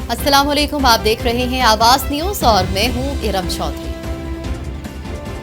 अस्सलाम वालेकुम, आप देख रहे हैं आवाज न्यूज और मैं हूं Iram Chaudhry.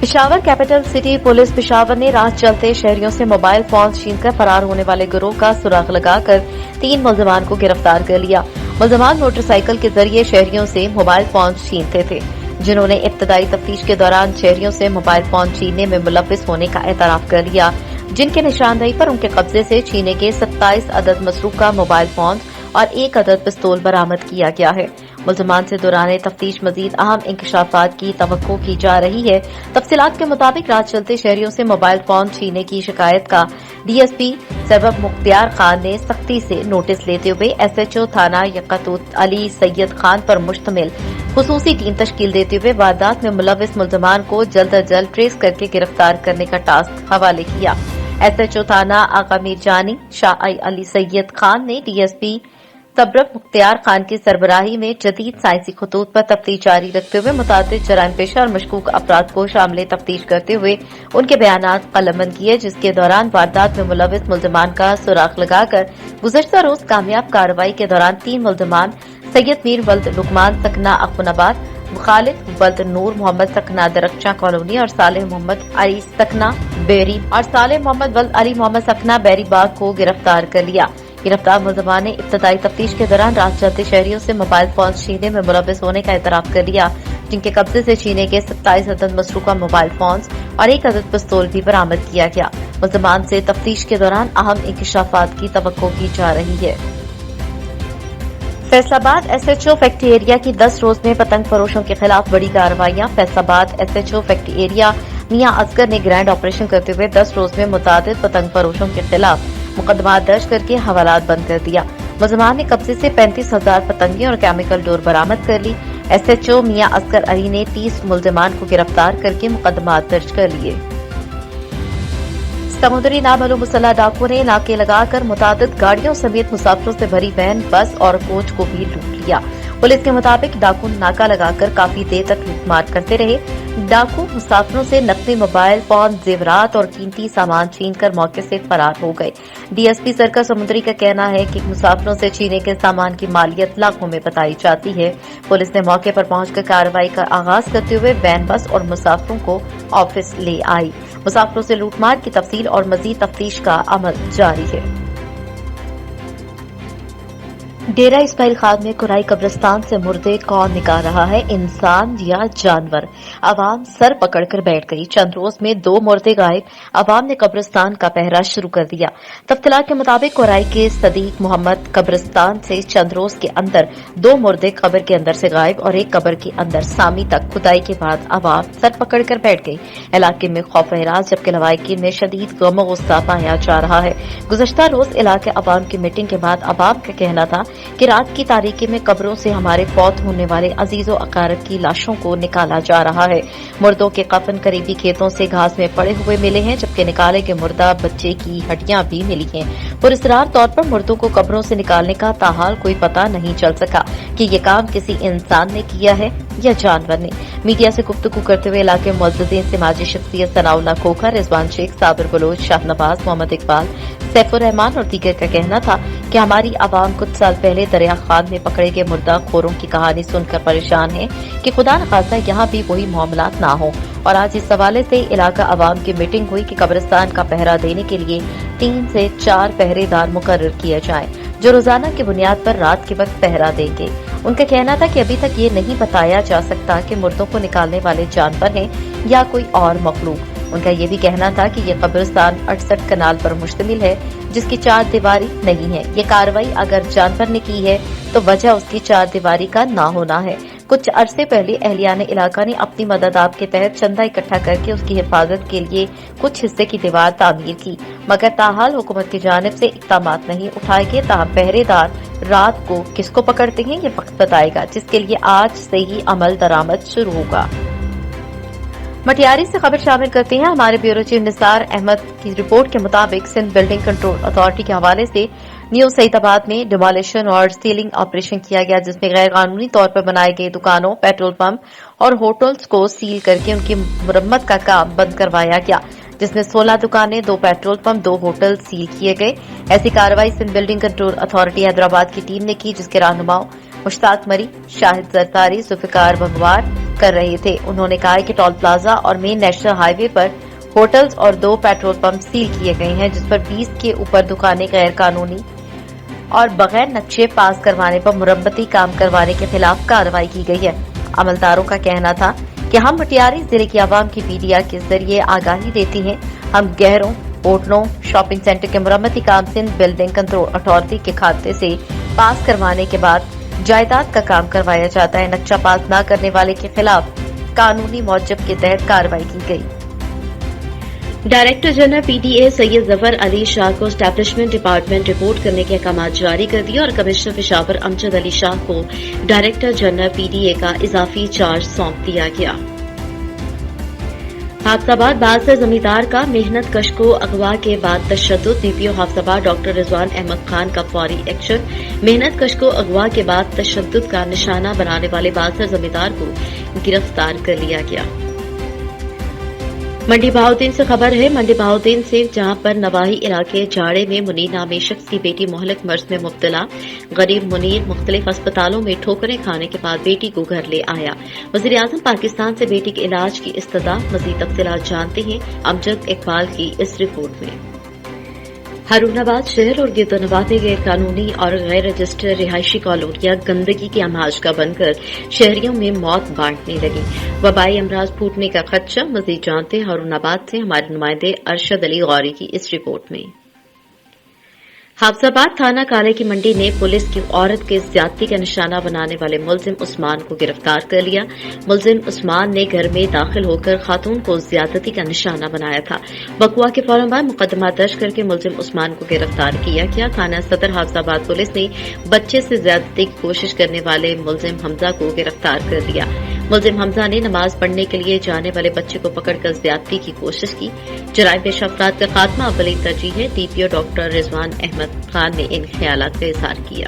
Peshawar capital city police Peshawar ने राह चलते शहरियों से मोबाइल फोन छीनकर फरार होने वाले गिरोह का सुराग लगाकर 3 मुलजमान को गिरफ्तार कर लिया। मुलजमान मोटरसाइकिल के जरिए शहरियों से मोबाइल फोन छीनते थे, जिन्होंने इब्तदाई तफ्तीश के दौरान शहरियों से मोबाइल फोन छीनने में मुलव्विस होने का एतराफ कर लिया, जिनके निशानदेही पर उनके कब्जे से छीने गए 27 अदद मसरूका मोबाइल फोन और 1 अदद पिस्तौल बरामद किया गया है। मुलजमान से दौरान तफ्तीश मजीद अहम इंकशाफात की तवक्को की जा रही है। तफसीलात के मुताबिक रात चलते शहरियों से मोबाइल फोन छीनने की शिकायत का डीएसपी सबब मुख्तियार खान ने सख्ती से नोटिस लेते हुए एसएचओ थाना यकतूत अली सैयद खान पर मुश्तमिल खुसूसी टीम तश्कील देते हुए वारदात में मुलव्विस मुलजमान को जल्द अज जल्द ट्रेस करके गिरफ्तार करने का टास्क हवाले किया। एसएचओ थाना आका मीरजानी शाह अली सैयद खान ने डीएसपी सबब मुख्तियार खान की सरबराही में जदीद साइंसी खतूत पर तफ्तीश जारी रखते हुए मुतादिद जराइम पेशा और मशकूक अफराद को शामिल तफ्तीश करते हुए उनके बयानात कलमबंद किए, जिसके दौरान वारदात में मुलव्विस मुलजमान का सुराग लगाकर गुज़श्ता रोज कामयाब कार्रवाई के दौरान 3 मुलजमान सैयद मीर वल्द लुकमान सकना अखुनाबाद, खालिद वल्द नूर मोहम्मद सकना दरख्चा कॉलोनी और सालेह मोहम्मद अली सकना बेरी और सालेह मोहम्मद वल्द अली मोहम्मद सकना बेरी बाग को गिरफ्तार कर लिया। गिरफ्तार मुलजमान ने इब्तदाई तफ्तीश के दौरान रात चलते शहरियों से मोबाइल फोन छीनने में मुलव्विस होने का एतराफ कर लिया, जिनके कब्जे से छीने गए 27 अदद मसरूका मोबाइल फोन और 1 अदद पिस्तौल भी बरामद किया गया। मुलजमान से तफ्तीश के दौरान अहम इंकशाफात की तवक्को की जा रही है। फैसलाबाद एसएचओ फैक्ट्री एरिया की 10 रोज में पतंग फरोशों के खिलाफ बड़ी कार्रवाइयां। फैसलाबाद एसएचओ फैक्ट्री एरिया मियां असगर ने ग्रैंड ऑपरेशन करते हुए 10 रोज में मुतादिद पतंग फरोशों के खिलाफ मुकदमा दर्ज करके हवालात बंद कर दिया। मुलजमान ने कब्जे से 35,000 पतंगे और केमिकल डोर बरामद कर ली। एसएचओ मियां असगर अली ने 30 मुलजमान को गिरफ्तार करके मुकदमा दर्ज कर लिए। समुद्री नामालूम मुसल्लह डाकुओं ने नाके लगाकर मुतादिद गाड़ियों समेत मुसाफिरों से भरी वैन, बस और कोच को भी लूट लिया। पुलिस के मुताबिक डाकू नाका लगाकर काफी देर तक लूटमार करते रहे। डाकू मुसाफिरों से नकदी मोबाइल फोन, जेवरात और कीमती सामान छीनकर मौके से फरार हो गए। डीएसपी सर्कल समुद्री का कहना है कि मुसाफिरों से छीने के सामान की मालियत लाखों में बताई जाती है। पुलिस ने मौके पर पहुंचकर कार्रवाई का आगाज करते हुए वैन, बस और मुसाफिरों को ऑफिस ले आई। मुसाफिरों से लूटमार की तफसील और मजीद तफ्तीश का अमल जारी है। डेरा इस्माइल खान में कुराई कब्रिस्तान से मुर्दे कौन निकाल रहा है, इंसान या जानवर? आवाम सर पकड़कर बैठ गई। चंद रोज में 2 मुर्दे गायब। आवाम ने कब्रिस्तान का पहरा शुरू कर दिया। तफ्सीलात के मुताबिक कुराई के सदीक मोहम्मद कब्रिस्तान से चंद रोज के अंदर 2 मुर्दे कब्र के अंदर से गायब और एक कब्र के अंदर सामी तक खुदाई के बाद आवाम सर पकड़कर बैठ गई। इलाके में खौफ एराज, जबकि लवाकिन में शदीद गम गुस्सा पाया जा रहा है। गुज़श्ता रोज इलाके अवाम की मीटिंग के बाद अवाम का कहना था कि रात की तारीकी में कब्रों से हमारे फौत होने वाले अजीजों अकारब की लाशों को निकाला जा रहा है। मुर्दों के कफन करीबी खेतों से घास में पड़े हुए मिले हैं, जबकि निकाले के मुर्दा बच्चे की हड्डियां भी मिली हैं। पुरस्कार तौर पर मुर्दों को कब्रों से निकालने का ताहाल कोई पता नहीं चल सका कि ये काम किसी इंसान ने किया है या जानवर ने। मीडिया से गुफ्तगू करते हुए इलाके मुअज़्ज़ज़ीन समाजी शख्सियत सनाउल्लाह खोखर, रिजवान शेख, साबिर बलोच, शाहनवाज, मोहम्मद इकबाल, सैफुर रहमान और दीगर का कहना था कि हमारी आवाम कुछ साल पहले दरिया खान में पकड़े गए मुर्दा खोरों की कहानी सुनकर परेशान है कि खुदा न खास्ता यहाँ भी वही मामलात ना हो। और आज इस हवाले से इलाका अवाम की मीटिंग हुई कि कब्रिस्तान का पहरा देने के लिए 3 से 4 पहरेदार मुकर्रर किए जाएं, जो रोजाना की बुनियाद पर रात के वक्त पहरा देंगे। उनका कहना था कि अभी तक ये नहीं बताया जा सकता कि मुर्दों को निकालने वाले जानवर हैं या कोई और मखलूक। उनका ये भी कहना था कि ये कब्रिस्तान 68 कनाल पर मुश्तमिल है, जिसकी 4 दीवारी नहीं है। ये कार्रवाई अगर जानवर ने की है तो वजह उसकी 4 दीवारी का ना होना है। कुछ अरसे पहले अहलियाने इलाका ने अपनी मदद आप के तहत चंदा इकट्ठा करके उसकी हिफाजत के लिए कुछ हिस्से की दीवार तामीर की, मगर ताहाल हुकूमत की जानिब से इक़दामात नहीं उठाए गए। ताहम पहरेदार रात को किसको पकड़ते हैं ये वक्त बताएगा, जिसके लिए आज से ही अमल दरामद शुरू होगा। मटियारी से खबर शामिल करते हैं। हमारे ब्यूरो चीफ निसार अहमद की रिपोर्ट के मुताबिक सिंध बिल्डिंग कंट्रोल अथॉरिटी के हवाले से न्यू सईदाबाद में डिमोलिशन और सीलिंग ऑपरेशन किया गया, जिसमें गैर कानूनी तौर पर बनाए गए दुकानों, पेट्रोल पंप और होटल्स को सील करके उनकी मुरम्मत का काम बंद करवाया गया, जिसमें 16 दुकानें, 2 पेट्रोल पंप, 2 होटल सील किए गए। ऐसी कार्रवाई Sindh building control authority Hyderabad की टीम ने की, जिसके रहनुमाओं मुश्ताक मरी, शाहिद जरदारी, जुल्फिकार बंगवार कर रहे थे। उन्होंने कहा कि टोल प्लाजा और मेन नेशनल हाईवे पर होटल्स और 2 पेट्रोल पंप सील किए गए हैं, जिस पर 20 के ऊपर दुकानें गैर कानूनी और बगैर नक्शे पास करवाने पर मुरम्मती काम करवाने के खिलाफ कार्रवाई की गई है। अमलदारों का कहना था कि हम मटियारी जिले की आवाम की मीडिया के जरिए आगाही देती हैं। हम गैरों, होटलों, शॉपिंग सेंटर के मुरम्मती काम सिंध बिल्डिंग कंट्रोल अथॉरिटी के खाते से पास करवाने के बाद जायदाद का काम करवाया जाता है। नक्शा पास न करने वाले के खिलाफ कानूनी मौजब के तहत कार्रवाई की गई। Director general PDA Syed Zafar Ali Shah को एस्टैब्लिशमेंट डिपार्टमेंट रिपोर्ट करने के अहकाम जारी कर दिए और कमिश्नर पेशावर अमजद अली शाह को डायरेक्टर जनरल पीडीए का इजाफी चार्ज सौंप दिया गया। हाफसाबाद बादशाह जमींदार का मेहनत कश को अगवा के बाद तशद्दुद। डीपीओ हाफसाबाद डॉक्टर रिजवान अहमद खान का फौरी एक्शन। मेहनत कश को अगवा के बाद तशद्दुद का निशाना बनाने वाले बादशाह जमींदार को गिरफ्तार कर लिया गया। मंडी बहाउद्दीन से खबर है। मंडी बहाउद्दीन से जहां पर नवाही इलाके जाड़े में मुनीर नामी शख्स की बेटी मोहलक मर्ज में मुब्तला। गरीब मुनीर मुख्तलिफ अस्पतालों में ठोकरें खाने के बाद बेटी को घर ले आया। वज़ीर-ए-आज़म पाकिस्तान से बेटी के इलाज की इस्तदा। मज़ीद तफसीलात जानते हैं अमजद इकबाल की इस रिपोर्ट में। हारूनाबाद शहर और गिरदनवाद में गैर कानूनी और गैर रजिस्टर्ड रिहायशी कॉलोनियां गंदगी के अमाज का बनकर शहरियों में मौत बांटने लगी। वबाई अमराज फूटने का खदशा। मजीद जानते हैं हारूनाबाद से हमारे नुमाइंदे अरशद अली गौरी की इस रिपोर्ट में। हाफसाबाद थाना काले की मंडी ने पुलिस की औरत के ज्यादती का निशाना बनाने वाले मुलजिम उस्मान को गिरफ्तार कर लिया। मुलजिम उस्मान ने घर में दाखिल होकर खातून को ज्यादती का निशाना बनाया था। बकवा के फौरन बाद मुकदमा दर्ज करके मुलजिम उस्मान को गिरफ्तार किया गया। थाना सदर हाफसाबाद पुलिस ने बच्चे से ज्यादती की कोशिश करने वाले मुलजिम हमजा को गिरफ्तार कर लिया। मुलजिम हमजा ने नमाज पढ़ने के लिए जाने वाले बच्चे को पकड़कर ज्यादती की कोशिश की। जराइम पेशा अफराद का खात्मा अव्वली तरजीह है। डीपीओ डॉक्टर रिजवान अहमद खान ने इन ख्यालात का इजहार किया।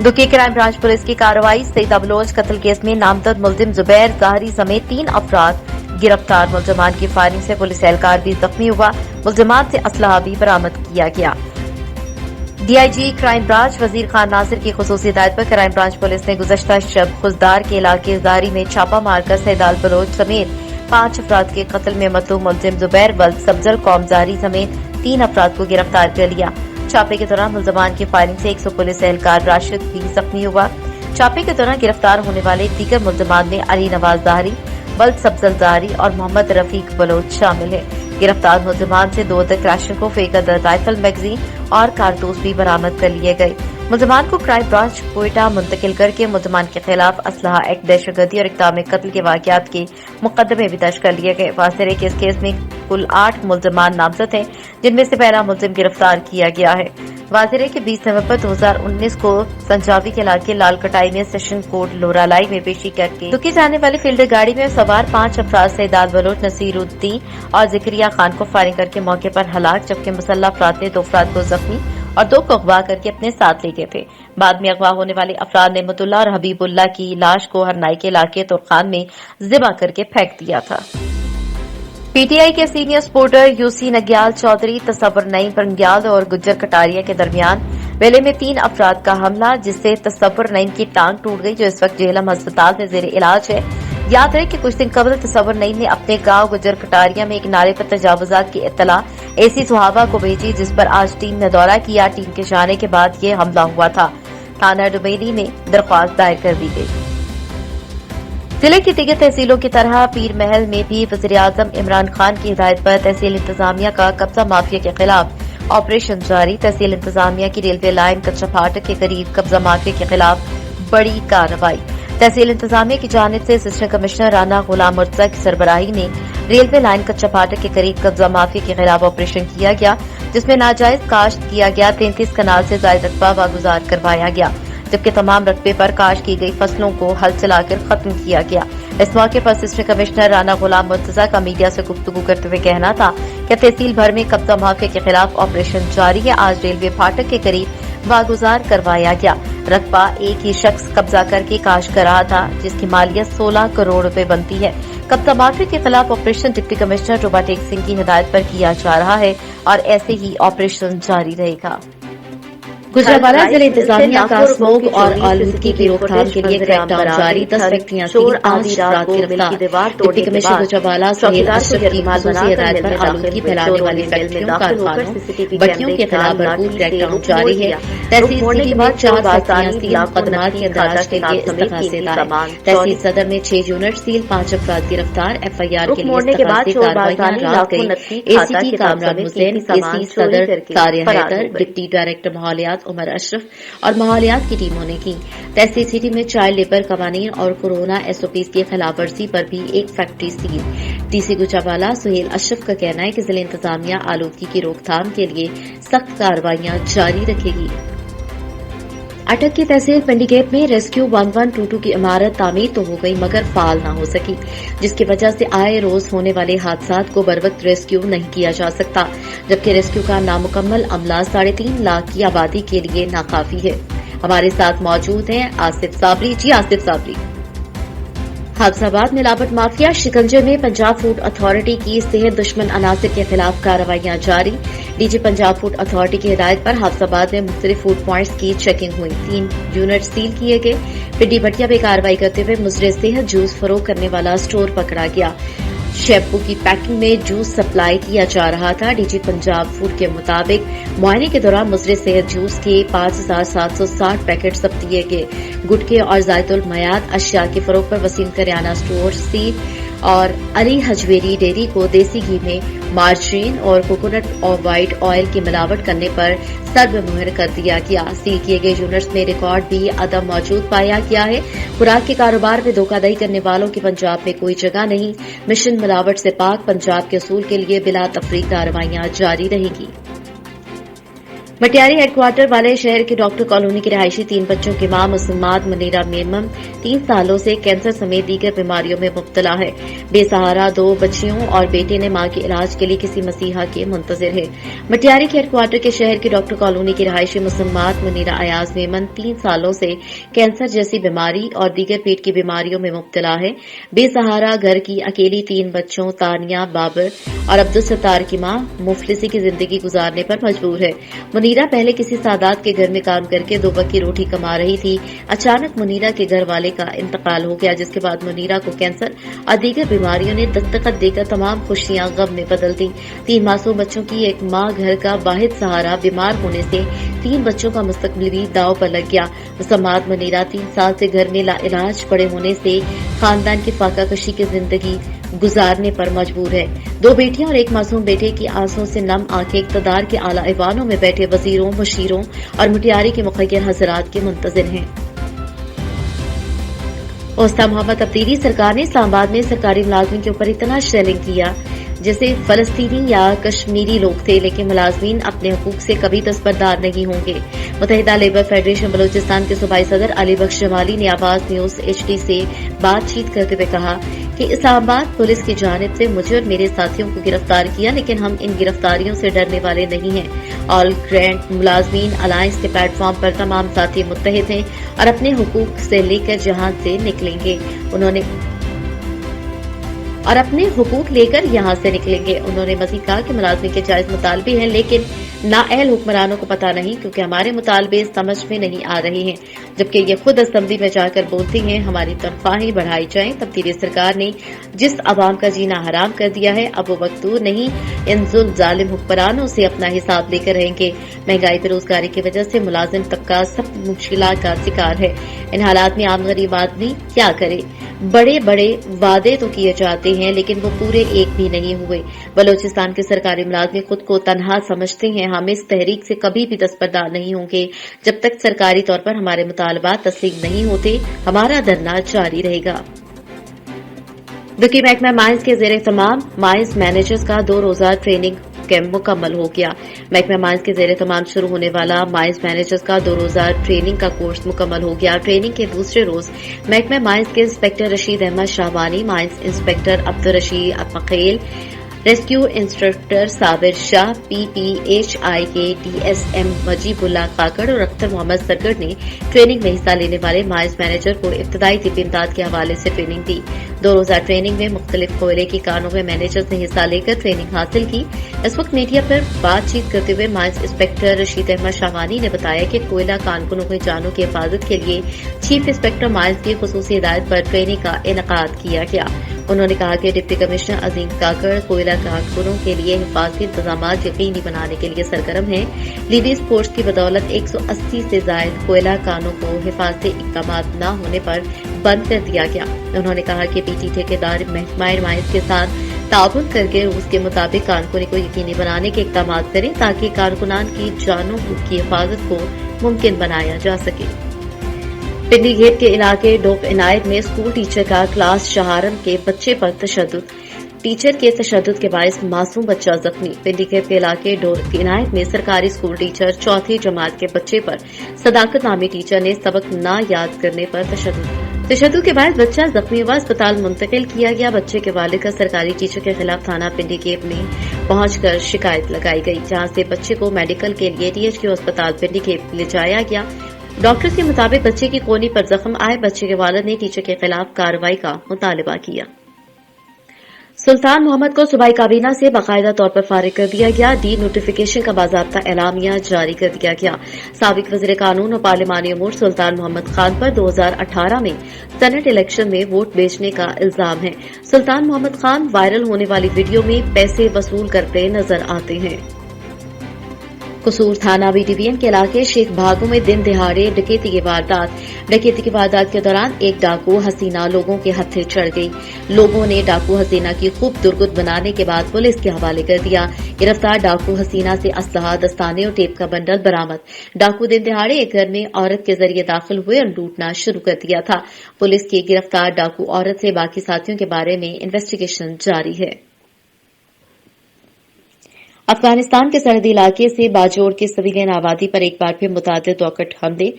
दुखी क्राइम ब्रांच पुलिस की कार्रवाई। सईद बलोच कत्ल केस में नामजद मुलजिम जुबैर ज़ाहरी समेत 3 अफराद गिरफ्तार। मुलजमान की फायरिंग से पुलिस एहलकार भी जख्मी हुआ। मुलजमान से असलहा भी बरामद किया गया। DIG crime branch Wazir Khan Nasir की खुसूसी हिदायत पर क्राइम ब्रांच पुलिस ने गुज़श्ता शब खुजदार के इलाके ज़ाहरी में छापा मारकर सईद बलोच समेत 5 अफराद के कत्ल में मतलूब मुलजिम जुबैर वल्द सब्जल कौम ज़ाहरी समेत 3 अफराद को गिरफ्तार कर लिया। छापे के दौरान मुलजमान की फायरिंग से 100 पुलिस एहलकार राशिद भी जख्मी हुआ। छापे के दौरान गिरफ्तार होने वाले दीगर मुलजमान में अली नवाज ज़ाहरी, वल्द सब्जल ज़ाहरी और मोहम्मद रफीक बलोच शामिल है। गिरफ्तार मुलजमान से 2 अदद क्लाशनिकोव, 1 अदद राइफल मैगजीन और कारतूस भी बरामद कर लिए गए। मुलजमान को क्राइम ब्रांच कोयटा मुंतकिल करके मुलजमान के खिलाफ असलहा एक्ट, दहशतगर्दी और इक़दाम कत्ल के वाक़यात के मुकदमे भी दर्ज कर लिए गए। वाज़ेह है कि इस केस में कुल 8 मुलजमान नामजद हैं, जिनमें से पहला मुलजिम गिरफ्तार किया गया है। वाज़ेह है कि 20 नवंबर 2019 को संजावी के इलाके लाल कटाई में सेशन कोर्ट लोरालाई में पेशी करके दुखी जाने वाली फील्ड गाड़ी में सवार 5 अफराद सईद बलोच, नसीरुद्दीन और जिक्रिया खान को फायरिंग करके मौके पर हलाक, जबकि मुसल्लह अफराद ने 2 अफराद को जख्मी और 2 को अगवा करके अपने साथ ले गए थे। बाद में अगवा होने वाले अफराद ने नेमतुल्लाह और हबीबुल्लाह की लाश को हरनाई के इलाके तुरखान में ज़िबा करके फेंक दिया था। पीटीआई के सीनियर सपोर्टर यूसी नग्याल चौधरी, तसव्वुर नईम बंग्याल और गुज्जर कटारिया के दरमियान वेले में 3 अफराद का हमला, जिससे तसव्वुर नईम की टांग टूट गई, जो इस वक्त जेलम अस्पताल में जेर इलाज है। याद रहे कि कुछ दिन कबल तसव्वुर नईम ने अपने गांव गुज्जर कटारिया में एक नारे पर तजावुजात की इत्तला एसी सुहाबा को भेजी, जिस पर आज टीम ने दौरा किया। टीम के जाने के बाद ये हमला हुआ था। थाना डुमेली में दरख्वास्त दायर कर दी गई। जिले की दीगर तहसीलों की तरह पीर महल में भी वज़ीर-ए-आज़म इमरान खान की हिदायत पर तहसील इंतजामिया का कब्जा माफिया के खिलाफ ऑपरेशन जारी। तहसील इंतजामिया की रेलवे लाइन कच्चा फाटक के करीब कब्जा माफिया के खिलाफ बड़ी कार्रवाई। तहसील इंतजामिया की जानिब से असिस्टेंट कमिश्नर राना गुलाम मुर्तजा की सरबराही ने रेलवे लाइन कच्चा फाटक के करीब कब्जा माफिया के खिलाफ ऑपरेशन किया गया, जिसमें नाजायज काश्त किया गया 33 कनाल से जायद रकबा वागुजार करवाया गया, जबकि तमाम रकबे पर काश्त की गई फसलों को हल चलाकर खत्म किया गया। इस मौके पर असिस्टेंट कमिश्नर राना गुलाम मुर्तजा का मीडिया से गुफ्तगू करते हुए कहना था कि तहसील भर में कब्जा माफिया के खिलाफ ऑपरेशन जारी है। आज रेलवे फाटक के करीब वागुजार करवाया गया। रकबा एक ही शख्स कब्जा करके काश्त कर रहा था, जिसकी मालियत 16 करोड़ रुपए बनती है। कब्जा माफिया के खिलाफ ऑपरेशन डिप्टी कमिश्नर रोबाटेक सिंह की हिदायत पर किया जा रहा है और ऐसे ही ऑपरेशन जारी रहेगा। गुजरांवाला जिला इंतजामिया का स्मोक और आलूदगी की रोकथाम के लिए क्रैकडाउन जारी। 10 फैक्ट्रियां सील, 5 अफराद गिरफ्तार। डिप्टी कमिश्नर गुजरांवाला सुहेल अशरफ की खुसूसी हिदायत पर आलूदगी फैलाने वाली फैक्ट्रियों, कारखानों, भट्टियों के खिलाफ भरपूर क्रैकडाउन जारी है। तहसील सिटी में 4 फैक्ट्रियां सील, मुकदमात की तलाश के लिए इस्तफा से लाए। तहसील सदर में 6 यूनिट सील, 5 अफराद गिरफ्तार। FIR के लिए इस्तफा से कार्रवाइयां रात गई। ACT Kamran Hussain, AC Saddar Taria Haider, deputy director माहौलियात उमर अशरफ और माहौलियात की टीमों ने की। तहसील सिटी में चाइल्ड लेबर कवानीन और कोरोना SOPs की खिलाफवर्जी पर भी एक factory seal. DC Gujranwala Sohail Ashraf का कहना है कि जिला इंतजामिया आलूदगी की रोकथाम के लिए सख्त कार्रवाइयां जारी रखेगी। अटक की तहसील पिंडीगेट में रेस्क्यू 1122 की इमारत तामीर तो हो गई मगर फाल न हो सकी, जिसकी वजह से आए रोज होने वाले हादसात को बरवक्त रेस्क्यू नहीं किया जा सकता, जबकि रेस्क्यू का नामुकम्मल अमला 3.5 लाख की आबादी के लिए नाकाफी है। हमारे साथ मौजूद हैं आसिफ साबरी। जी आसिफ साबरी। हाफजाबाद मिलावट माफिया शिकंजे में पंजाब फूड अथॉरिटी की सेहत दुश्मन अनासिर के खिलाफ कार्रवाइयां जारी। DG पंजाब फूड अथॉरिटी की हिदायत पर हाफजाबाद में मुख्तलिफ फूड प्वाइंट्स की चेकिंग हुई। 3 यूनिट सील किए गए। पिंडी भटिया में कार्रवाई करते हुए मुजरे सेहत जूस फरोख्त करने वाला स्टोर पकड़ा गया। शैम्पू की पैकिंग में जूस सप्लाई किया जा रहा था। DG पंजाब फूड के मुताबिक मुआयने के दौरान मुजरे सेहत जूस के 5760 पैकेट जब्त किए गए। गुटखे और जायतुल मयाद अशिया की फरोख्त पर वसीम करियाना स्टोर सील और अली हजवेरी डेयरी को देसी घी में मार्जरीन और कोकोनट और व्हाइट ऑयल की मिलावट करने पर सर्वमुहर कर दिया गया। सील किए गए यूनिट्स में रिकॉर्ड भी अदम मौजूद पाया गया है। खुराक के कारोबार में धोखाधड़ी करने वालों की पंजाब में कोई जगह नहीं। मिशन मिलावट से पाक पंजाब के असूल के लिए बिला तफरीक कार्रवाइयां जारी रहेंगी। मटियारी हेडक्वार्टर वाले शहर की डॉक्टर कॉलोनी की रहायशी 3 बच्चों की मां मुसम्मात मुनीरा मेमन 3 सालों से कैंसर समेत दीगर बीमारियों में मुब्तला है। बेसहारा 2 बच्चियों और बेटे ने मां के इलाज के लिए किसी मसीहा के मुंतजिर है। मटियारी के हेडक्वार्टर के शहर की डॉक्टर कॉलोनी की रहायशी मुसम्मात मुनीरा अयाज मेमन 3 सालों से कैंसर जैसी बीमारी और दीगर पेट की बीमारियों में मुब्तला है। बेसहारा घर की अकेली 3 बच्चों तानिया, बाबर और अब्दुल सत्तार की मां मुफलिसी की जिंदगी गुजारने पर मजबूर है। मुनीरा पहले किसी सादात के घर में काम करके 2 वक्त की रोटी कमा रही थी। अचानक मुनीरा के घर वाले का इंतकाल हो गया, जिसके बाद मुनीरा को कैंसर और दीगर बीमारियों ने दस्तखत देकर तमाम खुशियां गम में बदल दी। 3 मासूम बच्चों की एक मां घर का वाहिद सहारा बीमार होने से 3 बच्चों का मुस्तकबिल भी दांव पर लग गया। मुसम्मात मुनीरा 3 साल से घर में लाइलाज पड़े होने से खानदान की फाका कशी की जिंदगी गुजारने पर मजबूर है। 2 बेटियां और 1 मासूम बेटे की आंसुओं से नम आंखें इक़्तिदार के आला ऐवानों में बैठे वजीरों, मुशीरों और मुटियारी के मुखय्यर हजरात के मुंतजिर हैं। ओस्ता मोहम्मद अब्दीली सरकार ने इस्लामाबाद में सरकारी मुलाजमीन के ऊपर इतना शेलिंग किया जैसे फलस्तीनी या कश्मीरी लोग थे, लेकिन मुलाजमीन अपने हकूक से कभी दस्तबरदार नहीं होंगे। मुत्तहिदा लेबर फेडरेशन बलूचिस्तान के सूबाई सदर अली बख्श जमाली ने आवाज न्यूज HD से बातचीत करते हुए कहा कि इस्लामाबाद पुलिस की जानिब से मुझे और मेरे साथियों को गिरफ्तार किया, लेकिन हम इन गिरफ्तारियों से डरने वाले नहीं हैं। ऑल ग्रैंड मुलाजमीन अलायंस के प्लेटफॉर्म पर तमाम साथी मुत्तहिद हैं और अपने हुकूक से लेकर जहाज से निकलेंगे। उन्होंने मज़ीद कहा कि मुलाजमीन के जायज मुतालबे हैं, लेकिन नाअहल हुक्मरानों को पता नहीं, क्योंकि हमारे मुतालबे समझ में नहीं आ रहे हैं, जबकि ये खुद असेंबली में जाकर बोलती हैं हमारी तनख्वाहें बढ़ाई जाएं। तब्दीली सरकार ने जिस अवाम का जीना हराम कर दिया है, अब वो वक्त दूर नहीं इन जुल्म जालिम हुक्मरानों से अपना हिसाब लेकर रहेंगे। महंगाई बेरोजगारी की वजह से मुलाजिम तबका सब मुश्किलात का शिकार है। इन हालात में आम गरीब आदमी क्या करे? बड़े बड़े वादे तो किए जाते हैं, लेकिन वो पूरे एक भी नहीं हुए। बलूचिस्तान के सरकारी मुलाजिम खुद को तनहा समझते हैं। हम इस तहरीक से कभी भी दस्तबरदार नहीं होंगे। जब तक सरकारी तौर पर हमारे मुतालबात तस्लीम नहीं होते, हमारा धरना जारी रहेगा। विकी महकमा माइंस के ज़ेरे तमाम माइंस मैनेजर्स का 2 रोज़ा ट्रेनिंग कैंप मुकम्मल हो गया। महकमा माइंस के ज़ेरे तमाम शुरू होने वाला माइंस मैनेजर्स का 2 रोज़ा ट्रेनिंग का कोर्स मुकम्मल हो गया। ट्रेनिंग के दूसरे रोज महकमा माइंस के inspector Rashid Ahmed Shahbani, mines inspector Abdul Rashid Maqeel, rescue instructor Sabir Shah, PPHI के DSM मजीबुल्लाह काकड़ और अख्तर मोहम्मद सरगढ़ ने ट्रेनिंग में हिस्सा लेने वाले माइंस मैनेजर को इब्तदाई तिब्बी इमदाद के हवाले से ट्रेनिंग दी। 2 रोजा ट्रेनिंग में मुख्तलिफ कोयले की कानों में मैनेजर्स ने हिस्सा लेकर ट्रेनिंग हासिल की। इस वक्त मीडिया पर बातचीत करते हुए माइंस इंस्पेक्टर रशीद अहमद शाहवानी ने बताया कि कोयला कारकुनों की जानों की हिफाजत के लिए चीफ इंस्पेक्टर माइंस की खुसूसी हिदायत पर ट्रेनिंग का इनेकाद किया गया। उन्होंने कहा कि डिप्टी कमिश्नर अजीम काकड़ कोयला कारकुनों के लिए हिफाजती इंतजाम यकीनी बनाने के लिए सरगर्म हैं। लीडी स्पोर्ट्स की बदौलत 180 से ज्यादा कोयला कानों को हिफाजती इकदाम न होने पर बंद कर दिया गया। उन्होंने कहा कि पीटी ठेकेदार माहिर माइंस के साथ ताउन करके उसके मुताबिक कारकुनी को यकीनी बनाने के इकदाम करें ताकि कारकुनान की जानों की हिफाजत को मुमकिन बनाया जा सके। पिंडी गेट के इलाके डोप इनायत में स्कूल टीचर का क्लास शहारम के बच्चे पर तशद्दुद। टीचर के तशद्दुद के बायस मासूम बच्चा जख्मी। पिंडी गेट के इलाके डोप इनायत में सरकारी स्कूल टीचर चौथी जमात के बच्चे पर सदाकत नामी टीचर ने सबक न याद करने पर तशद्दुद के बाद बच्चा जख्मी हुआ, अस्पताल मुंतकिल किया गया। बच्चे के वालिद का सरकारी टीचर के खिलाफ थाना पिंडी गेट में पहुंचकर शिकायत लगाई गई, जहां से बच्चे को मेडिकल के लिए टीएचक्यू अस्पताल पिंडी गेट ले जाया गया। डॉक्टर्स के मुताबिक बच्चे की कोहनी पर जख्म आए। बच्चे के वालिद ने टीचर के खिलाफ कार्रवाई का मुतालबा किया। सुल्तान मोहम्मद को सूबाई काबीना से बाकायदा तौर पर फारिग कर दिया गया। डी नोटिफिकेशन का बाज़ाब्ता एलामिया जारी कर दिया गया। साबिक वज़ीर कानून और पार्लिमानी अमूर सुल्तान मोहम्मद खान पर 2018 में सेनेट इलेक्शन में वोट बेचने का इल्जाम है। सुल्तान मोहम्मद खान वायरल होने वाली वीडियो में पैसे वसूल करते नजर आते हैं। कसूर थाना बी डिवीजन के इलाके शेख भागों में दिन दिहाड़े डकैती की वारदात के दौरान एक डाकू हसीना लोगों के हत्थे चढ़ गई। लोगों ने डाकू हसीना की खूब दुर्गुत बनाने के बाद पुलिस के हवाले कर दिया। गिरफ्तार डाकू हसीना से असलहा, दस्ताने और टेप का बंडल बरामद। डाकू दिन दिहाड़े एक घर में औरत के जरिए दाखिल हुए और लूटना शुरू कर दिया था। पुलिस की गिरफ्तार डाकू औरत से बाकी साथियों के बारे में इन्वेस्टिगेशन जारी है। अफगानिस्तान के सरहदी इलाके से बाजोड़ की सिविलियन आबादी पर एक बार फिर मुतअद्दिद रॉकेट हमले।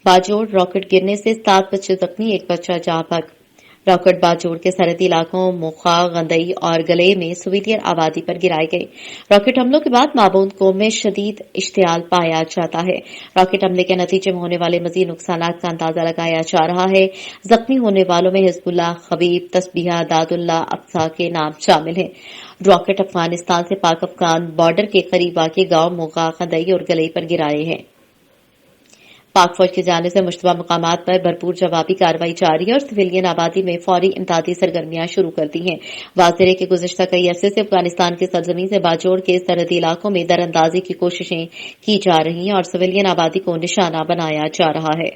बाजोड़ रॉकेट गिरने से 7 बच्चे जख्मी, एक बच्चा जहां भाग। रॉकेट बाजोड़ के सरहदी इलाकों मोखा, गंदई और गले में सिविलियन आबादी पर गिराए गए। रॉकेट हमलों के बाद माबूद कौम में शदीद इश्तियाल पाया जाता है। रॉकेट हमले के नतीजे में होने वाले मजीद नुकसान का अंदाजा लगाया जा रहा है। जख्मी होने वालों में हिजबुल्लाह, खबीब, तस्बीहा, दादुल्ला, अफसा के नाम शामिल हैं। रॉकेट अफगानिस्तान से पाक अफगान बॉर्डर के करीब वाक़ गांव मोगा, गंदई और गलई पर गिराए हैं। पाक फौज की जानिब से मुश्तबा मकामात पर भरपूर जवाबी कार्रवाई जारी है और सिविलियन आबादी में फौरी इमदादी सरगर्मियां शुरू कर दी हैं। वाज़ेह है कि गुज़िश्ता कई अरसे से अफगानिस्तान की सरजमीन से बाजोड़ के सरहदी इलाकों में दरअंदाजी की कोशिशें की जा रही हैं और सिविलियन आबादी को निशाना बनाया जा रहा है।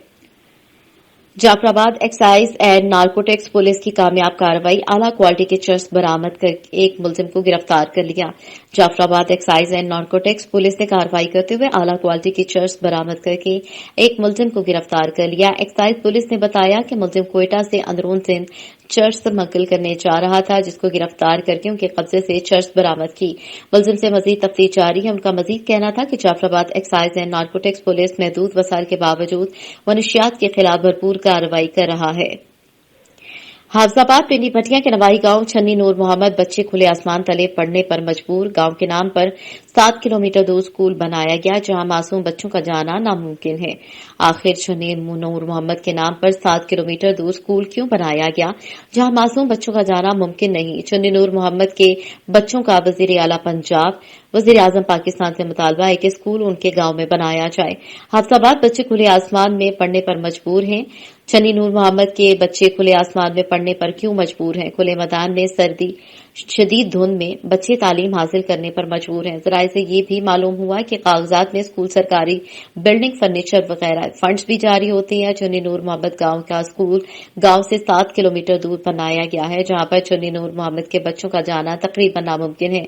Jafrabad excise and narcotics police की कामयाब कार्रवाई, आला क्वालिटी के चर्स बरामद कर एक मुलजिम को गिरफ्तार कर लिया। Jafrabad excise and narcotics police ने कार्रवाई करते हुए आला क्वालिटी के चर्स बरामद करके एक मुलजिम को गिरफ्तार कर लिया। एक्साइज पुलिस ने बताया कि मुलजिम कोयटा से अंदरून सिंध चर्स स्मगल करने जा रहा था, जिसको गिरफ्तार करके उनके कब्जे से चर्स बरामद की। मुलजिम से मजीद तफ्तीश जारी है। उनका मजीद कहना था कि Jafrabad excise and narcotics police महदूद वसाइल के बावजूद मनशियात के खिलाफ भरपूर कार्रवाई कर रहा है। हाफजाबाद पिंडी भटिया के नवाही गांव छन्नी नूर मोहम्मद बच्चे खुले आसमान तले पढ़ने पर मजबूर। गांव के नाम पर 7 किलोमीटर दूर स्कूल बनाया गया, जहां मासूम बच्चों का जाना नामुमकिन है। आखिर छन्नी नूर मोहम्मद के नाम पर 7 किलोमीटर दूर स्कूल क्यों बनाया गया, जहां मासूम बच्चों का जाना मुमकिन नहीं। छन्नी नूर मोहम्मद के बच्चों का वजीर आला पंजाब, वजीर आजम पाकिस्तान से मुतालबा है कि स्कूल उनके गांव में बनाया जाए। हाफजाबाद बच्चे खुले आसमान में पढ़ने पर मजबूर हैं। छन्नी नूर मोहम्मद के बच्चे खुले आसमान में पढ़ने पर क्यों मजबूर हैं? खुले मैदान में सर्दी शदीद धुंध में बच्चे तालीम हासिल करने पर मजबूर हैं। जराये से ये भी मालूम हुआ कि कागजात में स्कूल सरकारी बिल्डिंग, फर्नीचर वगैरह फंड्स भी जारी होते हैं। छन्नी नूर मोहम्मद गांव का स्कूल गांव से 7 किलोमीटर दूर बनाया गया है, जहां पर छन्नी नूर मोहम्मद के बच्चों का जाना तकरीबन नामुमकिन है।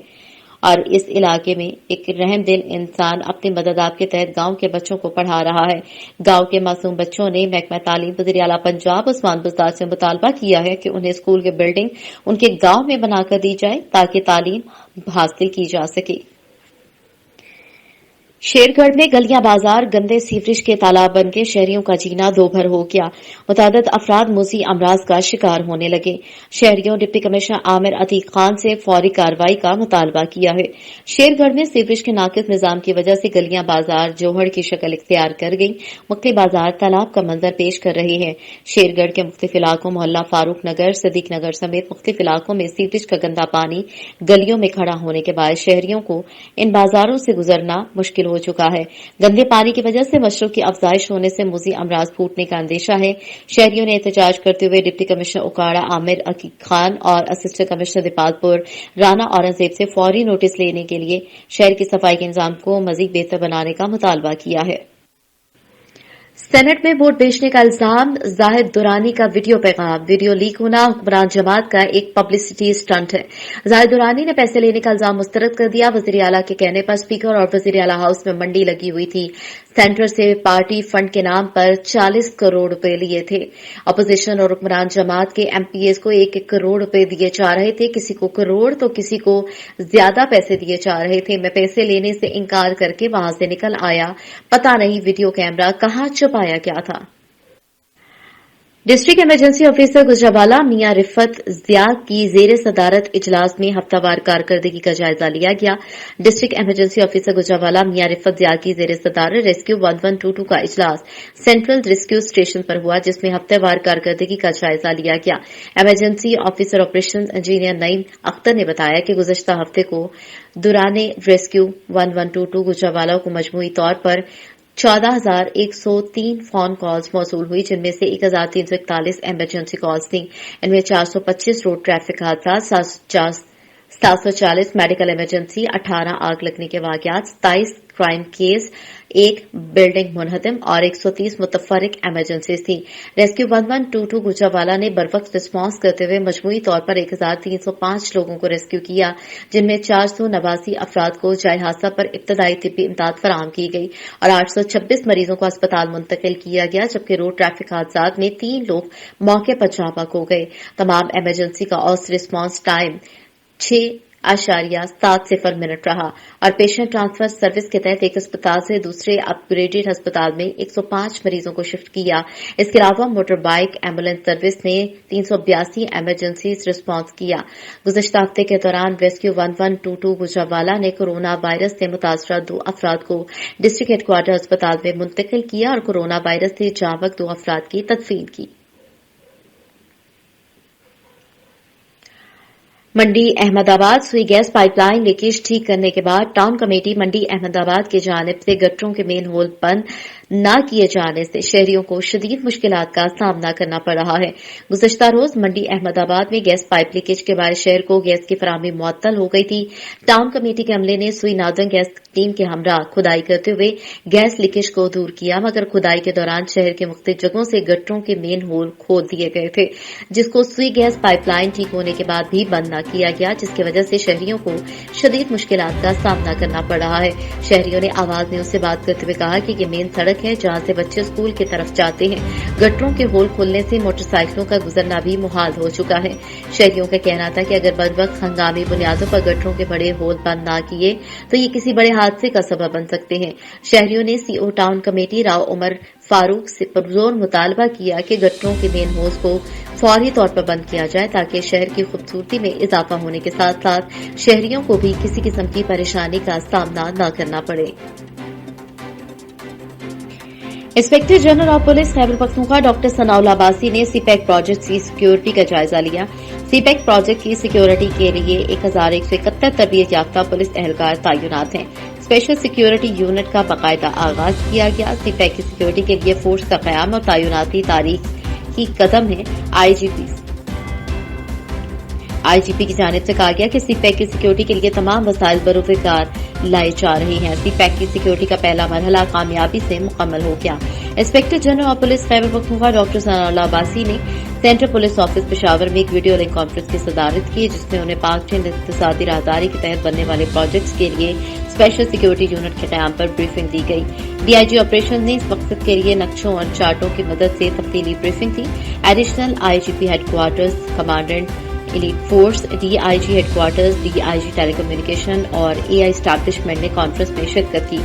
और इस इलाके में एक रहमदिल इंसान अपनी मदद के तहत गांव के बच्चों को पढ़ा रहा है। गांव के मासूम बच्चों ने महकमा तालीम वज़ीर आला पंजाब उस्मान बुज़दार से मुतालबा किया है कि उन्हें स्कूल की बिल्डिंग उनके गांव में बनाकर दी जाए ताकि तालीम हासिल की जा सके। शेरगढ़ में गलियां बाजार गंदे सीवरेज के तालाब बन के शहरियों का जीना दोभर हो गया। मुतादिद अफराद मोजी अमराज का शिकार होने लगे। शहरियों डिप्टी कमिश्नर आमिर अतीक खान से फौरी कार्रवाई का मुतालबा किया है। शेरगढ़ में सीवरेज के नाकिस निजाम की वजह से गलियां बाजार जोहड़ की शक्ल इख्तियार कर गई। मुख्तलिफ बाजार तालाब का मंजर पेश कर रहे हैं। शेरगढ़ के मुख्तलिफ इलाकों मोहल्ला फारूक नगर, सदीक नगर समेत मुख्तलिफ इलाकों में सीवरेज का गंदा पानी गलियों में खड़ा होने के बाद शहरियों को इन बाजारों से गुजरना मुश्किल हो चुका है। गंदे पानी की वजह से मच्छरों की अफजाइश होने से मोजी अमराज फूटने का अंदेशा है। शहरियों ने एहतजाज करते हुए डिप्टी कमिश्नर उकाड़ा आमिर अकीक खान और असिस्टेंट कमिश्नर दीपालपुर राना औरंगजेब से फौरी नोटिस लेने के लिए शहर की सफाई के इंतजाम को मजीद बेहतर बनाने का मुतालबा किया है। सेनेट में वोट बेचने का इल्जाम, जाहिद दुरानी का वीडियो पैगाम। वीडियो लीक होना हुक्मरान जमात का एक पब्लिसिटी स्टंट है। जाहिद दुरानी ने पैसे लेने का इल्जाम मुस्तरद कर दिया। वजीर आला के कहने पर स्पीकर और वजीर आला हाउस में मंडी लगी हुई थी। सेंटर से पार्टी फंड के नाम पर 40 करोड़ रुपए लिए थे। अपोजिशन और हुक्मरान जमात के एमपीएस को 1-1 करोड़ रुपए दिए जा रहे थे। किसी को करोड़ तो किसी को ज्यादा पैसे दिए जा रहे थे। मैं पैसे लेने से इनकार करके वहां से निकल आया। पता नहीं वीडियो कैमरा कहां छुपाया गया था। डिस्ट्रिक्ट इमरजेंसी ऑफिसर गुजरावाला मियां रिफत जिया की जेर सदारत इजलास में हफ्तावार कारकर्दगी का जायजा लिया गया। डिस्ट्रिक्ट इमरजेंसी ऑफिसर गुजरावाला मियां रिफत जिया की जेर सदारत रेस्क्यू 1122 का इजलास सेंट्रल रेस्क्यू स्टेशन पर हुआ, जिसमें हफ्तेवार कारकर्दगी का जायजा लिया गया। Emergency officer operation engineer Naeem Akhtar ने बताया कि गुज़श्ता हफ्ते को दुराने रेस्क्यू 1122 गुजरावाला को मजमूई तौर पर 14,103 फोन कॉल्स मौसूल हुई, जिनमें से 1,341 इमरजेंसी कॉल्स थी। इनमें 425 रोड ट्रैफिक हादसा, 740 मेडिकल इमरजेंसी, 18 आग लगने के वाकयात, 27 क्राइम केस, 1 बिल्डिंग मुनहदम और 130 मुतफरिक इमरजेंसीज थी। रेस्क्यू 1122 गुजरावाला ने बरवक्त रिस्पांस करते हुए मजमूई तौर पर 1,305 लोगों को रेस्क्यू किया, जिनमें 489 अफराद को जाए हादसा पर इब्तदाई तिब्बी इमदाद फराहम की गई और 826 मरीजों को अस्पताल मुंतकिल किया गया, जबकि रोड ट्रैफिक हादसात में 3 लोग मौके पर जाबाक हो गए। तमाम इमरजेंसी का औसत रिस्पांस टाइम 6.70 मिनट रहा और पेशेंट ट्रांसफर सर्विस के तहत एक अस्पताल से दूसरे अपग्रेडेड अस्पताल में 105 मरीजों को शिफ्ट किया। इसके अलावा मोटर बाइक एम्बुलेंस सर्विस ने 382 इमरजेंसी रिस्पांस किया। गुज़श्ता हफ्ते के दौरान रेस्क्यू 1122 गुजरावाला ने कोरोना वायरस से मुतासरा 2 अफराद को डिस्ट्रिक्ट हेडक्वार्टर अस्पताल में मुंतकिल किया और कोरोना वायरस से जाबक 2 अफराद की तदफीन की। मंडी अहमदाबाद सुई गैस पाइपलाइन लीकेज ठीक करने के बाद टाउन कमेटी मंडी अहमदाबाद की जानिब से गटरों के मेन होल बंद न किए जाने से शहरियों को शदीद मुश्किलात का सामना करना पड़ रहा है। गुज़श्ता रोज मंडी अहमदाबाद में गैस पाइप लीकेज के बाद शहर को गैस की फराहमी मुअत्तल हो गई थी। टाउन कमेटी के अमले ने सुई नादन गैस टीम के हमरा खुदाई करते हुए गैस लीकेज को दूर किया, मगर खुदाई के दौरान शहर के मुख्तलिफ जगहों से गटरों के मेन होल खोद दिए गए थे, जिसको सुई गैस पाइपलाइन ठीक होने के बाद भी बंद न किया गया, जिसकी वजह से शहरियों को शदीद मुश्किलात का सामना करना पड़ रहा है। शहरियों ने आवाज न्यूज से बात करते हुए कहा कि ये मेन सड़क है जहां से बच्चे स्कूल की तरफ जाते हैं। गटरों के होल खोलने से मोटरसाइकिलों का गुजरना भी मुहाल हो चुका है। शहरियों का कहना था कि अगर बरवक्त हंगामी बुनियादों पर गटरों के बड़े होल बंद न किए तो ये किसी बड़े हादसे का सबब बन सकते हैं। शहरियों ने CO town committee Rao Umar Farooq से पुरजोर मुतालबा किया कि गटरों के मेन होल्स को फौरी तौर पर बंद किया जाए, ताकि शहर की खूबसूरती में इजाफा होने के साथ साथ शहरियों को भी किसी किस्म की परेशानी का सामना न करना पड़े। Inspector general of police Khyber Pakhtunkhwa doctor Sanaullah Abbasi ने सीपैक प्रोजेक्ट की सिक्योरिटी का जायजा लिया। सीपैक प्रोजेक्ट की सिक्योरिटी के लिए 1171 तरबियत याफ्ता पुलिस एहलकार तैनात हैं। स्पेशल सिक्योरिटी यूनिट का बाकायदा आगाज किया गया। सीपैक की सिक्योरिटी के लिए फोर्स का कयाम और तैनाती तारीख की कदम है। आईजीपी की जानिब से कहा गया कि सीपैक की सिक्योरिटी के लिए तमाम वसाइल बरोज़गार लाए जा रहे हैं। सीपैक की सिक्योरिटी का पहला मरहला कामयाबी से मुकम्मल हो गया। Inspector general of police Khyber Pakhtunkhwa doctor Sanaullah Abbasi ने सेंट्रल पुलिस ऑफिस पेशावर में एक वीडियो लिंक कॉन्फ्रेंस की सदारत की, जिसमें उन्हें पाक चीन इक़्तिसादी राहदारी के तहत बनने वाले प्रोजेक्ट्स के लिए स्पेशल सिक्योरिटी यूनिट के कयाम पर ब्रीफिंग दी गई। डीआईजी ऑपरेशन ने इस मकसद के लिए नक्शों और चार्टों की मदद से तफसीली ब्रीफिंग की। Additional IGP headquarters, commandant elite force, DIG headquarters, DIG telecommunication और एआई एस्टैब्लिशमेंट ने कॉन्फ्रेंस में शिरकत की।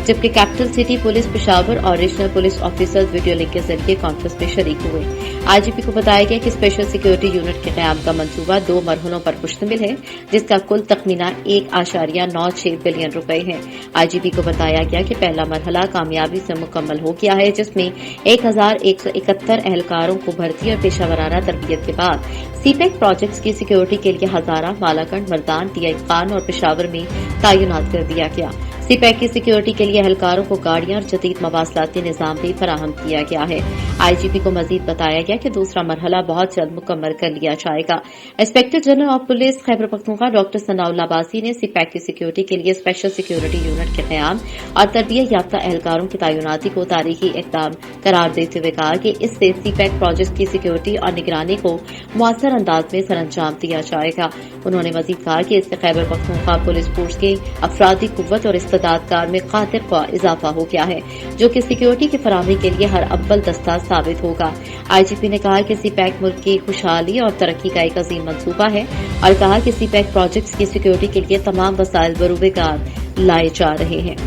जबकि कैपिटल सिटी पुलिस पेशावर और regional police officers video link के जरिए कॉन्फ्रेंस में शरीक हुए। आईजीपी को बताया गया कि स्पेशल सिक्योरिटी यूनिट के क़याम का मंसूबा 2 मरहलों पर मुश्तमिल है, जिसका कुल तखमीना 1.96 बिलियन रुपए है। आईजीपी को बताया गया कि पहला मरहला कामयाबी से मुकम्मल हो गया है, जिसमें 1171 एहलकारों को भर्ती और पेशावराना तरबियत के बाद सीपेक प्रोजेक्ट्स की सिक्योरिटी के लिए हजारा, मालाकंड, मर्दान, टीआई खान और पेशावर में तैनात कर दिया गया। सीपैक की सिक्योरिटी के लिए एहलकारों को गाड़ियां और जदीद मवासलाती निजाम भी फराहम किया गया है। आईजीपी को मजीद बताया गया कि दूसरा मरहला बहुत जल्द मुकम्मल कर लिया जाएगा। Inspector general of police Khyber Pakhtunkhwa doctor Sanaullah Abbasi ने सीपैक की सिक्योरिटी के लिए स्पेशल सिक्योरिटी यूनिट के क़याम और तरबियत याफ्ता एहलकारों की तैनाती को तारीखी इक़दाम करार देते हुए कहा कि इससे सीपैक प्रोजेक्ट की सिक्योरिटी और निगरानी को मुअस्सर अंदाज में सरअंजाम दिया जाएगा। उन्होंने मजीद कहा कि इससे खैबर पख्तूनख्वा पुलिस फोर्स की अफरादी कुव्वत और इस्तेदादकार में खातिर ख्वाह इजाफा हो गया है, जो कि सिक्योरिटी की फराहमी के लिए हर अव्वल दस्ता साबित होगा। आईजीपी ने कहा कि सीपैक मुल्क की खुशहाली और तरक्की का एक अजीम मंसूबा है और कहा कि सीपैक प्रोजेक्ट्स की सिक्योरिटी के लिए तमाम वसाइल बरूबेकार लाए जा रहे हैं।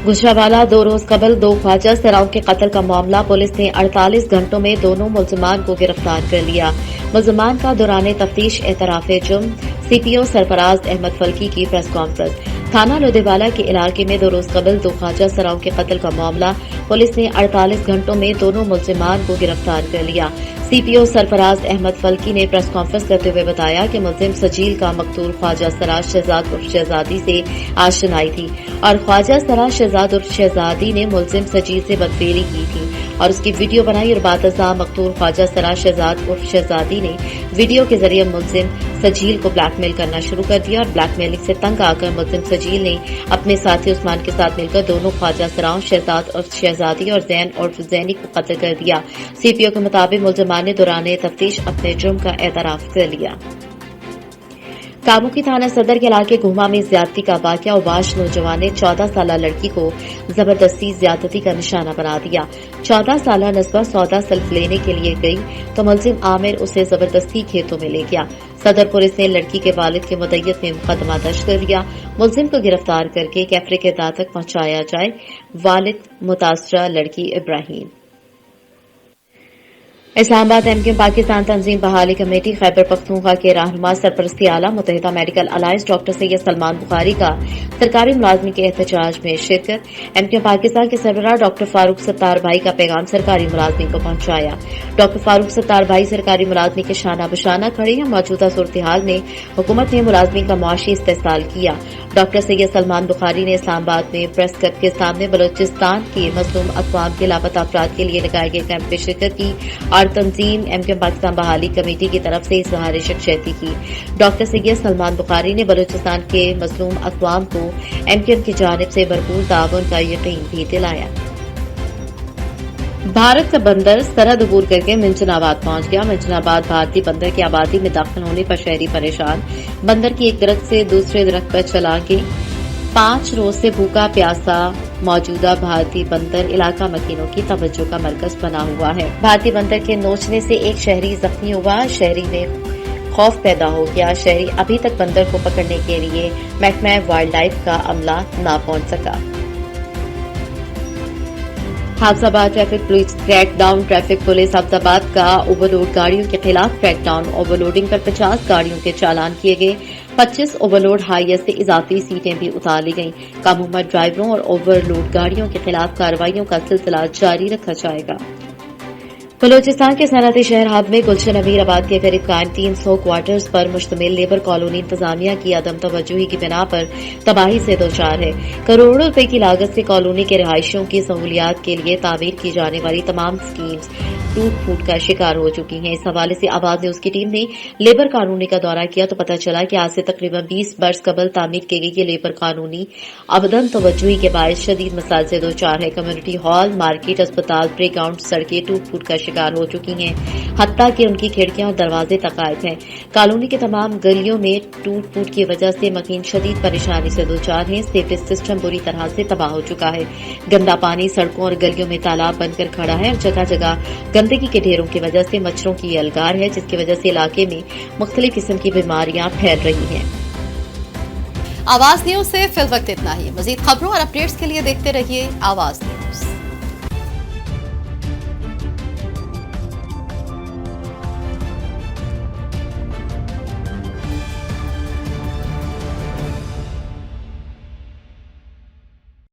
गुजरावाला 2 रोज कबल 2 ख्वाजा सराओं के कत्ल का मामला पुलिस ने 48 घंटों में दोनों मुलजमान को गिरफ्तार कर लिया। मुलजमान का दौरान तफ्तीश एतराफ़े जुर्म सीपीओ सरफराज अहमद फल्की की प्रेस कॉन्फ्रेंस। थाना लोधेवाला के इलाके में 2 रोज कबल 2 ख्वाजा सराओं के कत्ल का मामला पुलिस ने 48 घंटों में दोनों मुलजमान को गिरफ्तार कर लिया। सीपीओ सरफराज अहमद फल्की ने प्रेस कॉन्फ्रेंस करते हुए बताया कि मुलजिम सजील का मकतूल ख्वाजा सराज शहजाद उर्फ शहजादी से आशनाई थी और ख्वाजा सराज शहजाद उर्फ शहजादी ने मुलजिम सजील से बदफेरी की थी और उसकी वीडियो बनाई और बादशाह मकतूल ख्वाजा सराज शहजाद उर्फ शहजादी ने वीडियो के जरिए मुलजिम सजील को ब्लैकमेल करना शुरू कर दिया और ब्लैकमेलिंग से तंग आकर मुलजिम सजील ने अपने साथी उस्मान के साथ मिलकर दोनों ख्वाजा सराओं शहजाद उर्फ शहजादी और जैन उर्फ जैनी को कत्ल कर दिया। सीपीओ के मुताबिक मुलजमान ने दौरान तफ्तीश अपने जुर्म का एतराफ कर लिया। कामुकी थाना सदर के इलाके घुमा में ज्यादती का वाकया उबाश नौजवान ने 14 साल लड़की को जबरदस्ती ज्यादती का निशाना बना दिया। 14 साल नस्बा सौदा सल्फ लेने के लिए गई तो मुलजिम आमिर उसे जबरदस्ती खेतों में ले गया। सदर पुलिस ने लड़की के वालिद की मुद्दत में मुकदमा दर्ज कर लिया। मुलजिम को गिरफ्तार करके कैफरे के दाह तक पहुंचाया जाए। वालिद मुतासरा लड़की इब्राहिम। इस्लामाबाद एमक्यूएम पाकिस्तान तंजीम बहाली कमेटी खैबर पख्तूनख्वा के रहनुमा सरपरस्ती आला मुत्तहिदा medical alliance doctor Syed Salman Bukhari का सरकारी मुलाजमी के एहतजाज में शिरकत। एमक्यूएम पाकिस्तान के सरबराह डॉक्टर फारूक सत्तार भाई का पैगाम सरकारी मुलाजमी को पहुंचाया। डॉक्टर फारूक सत्तार भाई सरकारी मुलाजमी के शाना बशाना खड़े हैं। मौजूदा सूरत हाल में हुकूमत ने मुलाजमी का मुआशी इस्तेहसाल किया। डॉक्टर सैयद सलमान बुखारी ने इस्लामाबाद में प्रेस क्लब के सामने बलोचिस्तान के मजलूम अक़वाम के लापता अफराद के लिए लगाए गए कैंप में शिरकत की और तंजीम एमक्यूएम पाकिस्तान बहाली कमेटी की तरफ से इज़हार शख्सियती की। डॉक्टर सैयद सलमान बुखारी ने बलोचिस्तान के मजलूम अक़वाम को एमक्यूएम की जानिब से भरपूर ताउन का यकीन भी दिलाया। भारत का बंदर सरहद अबूर करके मिंजनाबाद पहुंच गया। मिंजनाबाद भारतीय बंदर की आबादी में दाखिल होने पर शहरी परेशान। बंदर की एक दरख्त से दूसरे दरख्त पर चला के 5 रोज से भूखा प्यासा मौजूदा भारतीय बंदर इलाका मकीनों की तवज्जो का मरकज बना हुआ है। भारतीय बंदर के नोचने से एक शहरी जख्मी हुआ। शहरी में खौफ पैदा हो गया। शहरी अभी तक बंदर को पकड़ने के लिए महकमा वाइल्ड लाइफ का अमला न पहुंच सका। Hafizabad traffic police crackdown. Traffic police Hafizabad का ओवरलोड गाड़ियों के खिलाफ क्रैकडाउन। ओवरलोडिंग पर 50 गाड़ियों के चालान किए गए। 25 ओवरलोड हाईवे से इजाफी सीटें भी उतार ली गईं। काबूमंद ड्राइवरों और ओवरलोड गाड़ियों के खिलाफ कार्रवाइयों का सिलसिला जारी रखा जाएगा। बलोचिस्तान के सनअती शहर हब में गुलशन अमीर आबाद के करीब कायम 300 क्वार्टर्स पर मुश्तमिल लेबर कॉलोनी इंतजामिया की अदम तवज्जुही की बिना पर तबाही से दोचार है। करोड़ों रुपए की लागत से कॉलोनी के रहायशियों की सहूलियात के लिए तामीर की जाने वाली तमाम स्कीम्स टूट फूट का शिकार हो चुकी हैं। इस हवाले से आवाज न्यूज की टीम ने लेबर कॉलोनी का दौरा किया तो पता चला कि आज से तकरीबन 20 बरस कबल तामीर की गई ये लेबर कॉलोनी अबदन तवज्जुही के बायस शदीद मसाइल से दोचार है। कम्युनिटी हॉल, मार्केट, अस्पताल, प्ले ग्राउंड, सड़कें टूट फूट का शिकार हो चुकी हैं, हत्ता कि उनकी खिड़कियां और दरवाजे तक गायब हैं। कॉलोनी के तमाम गलियों में टूट फूट की वजह से मकीन शदीद परेशानी से दोचार हैं। सेवरेज सिस्टम बुरी तरह से तबाह हो चुका है। गंदा पानी सड़कों और गलियों में तालाब बनकर खड़ा है और जगह जगह गंदगी के ढेरों की वजह से मच्छरों की अलगार है, जिसकी वजह से इलाके में मुख्तलिफ किस्म की बीमारियां फैल रही हैं। आवाज न्यूज से फिल वक्त इतना ही। मजीद खबरों और अपडेट्स के लिए देखते रहिए आवाज न्यूज।